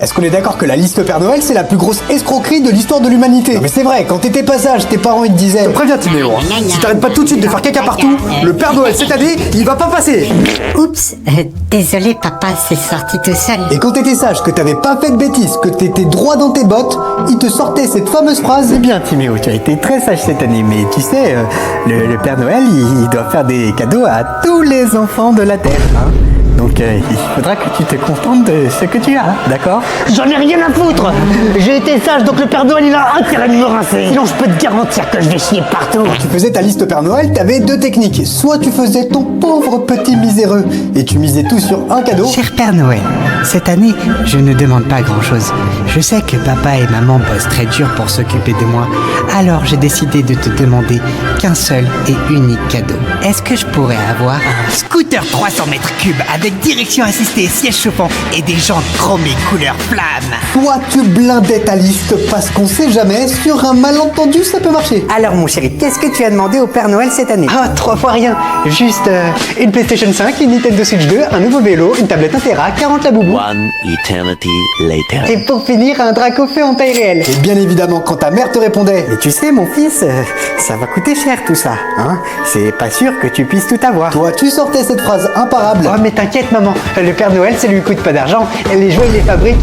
Est-ce qu'on est d'accord que la liste Père Noël, c'est la plus grosse escroquerie de l'histoire de l'humanité? Non mais c'est vrai, quand t'étais pas sage, tes parents ils te disaient... Je te préviens Timéo, hein. Si t'arrêtes pas tout de suite de faire caca partout, le Père Noël cette année, il va pas passer. Oups, désolé papa, c'est sorti tout seul. Et quand t'étais sage, que t'avais pas fait de bêtises, que t'étais droit dans tes bottes, il te sortait cette fameuse phrase... C'est bien Timéo, tu as été très sage cette année, mais tu sais, le Père Noël, il doit faire des cadeaux à tous les enfants de la Terre, hein. Donc il faudra que tu te contentes de ce que tu as, d'accord? J'en ai rien à foutre. J'ai été sage, donc le Père Noël il a intérêt de me rincer. Sinon je peux te garantir que je vais chier partout. Tu faisais ta liste Père Noël, t'avais deux techniques. Soit tu faisais ton pauvre petit miséreux et tu misais tout sur un cadeau. Cher Père Noël, cette année, je ne demande pas grand-chose. Je sais que papa et maman bossent très dur pour s'occuper de moi. Alors j'ai décidé de te demander qu'un seul et unique cadeau. Est-ce que je pourrais avoir un scooter 300 mètres cubes avec direction assistée, siège chauffant et des jantes chromées couleur flamme? Toi tu blindais ta liste parce qu'on sait jamais, sur un malentendu ça peut marcher. Alors mon chéri, qu'est-ce que tu as demandé au Père Noël cette année? Ah, 3 fois rien. Juste une PlayStation 5, une Nintendo Switch 2, un nouveau vélo, une tablette 1 Tera, 40 la boubou. One eternity later. Et pour finir, un Dracofeu en taille réelle. Et bien évidemment quand ta mère te répondait... Mais tu sais mon fils, ça va coûter cher tout ça, hein? C'est pas sûr que tu puisses tout avoir. Toi tu sortais cette phrase imparable. Oh mais t'inquiète maman, le Père Noël ça lui coûte pas d'argent, les jouets il les fabrique.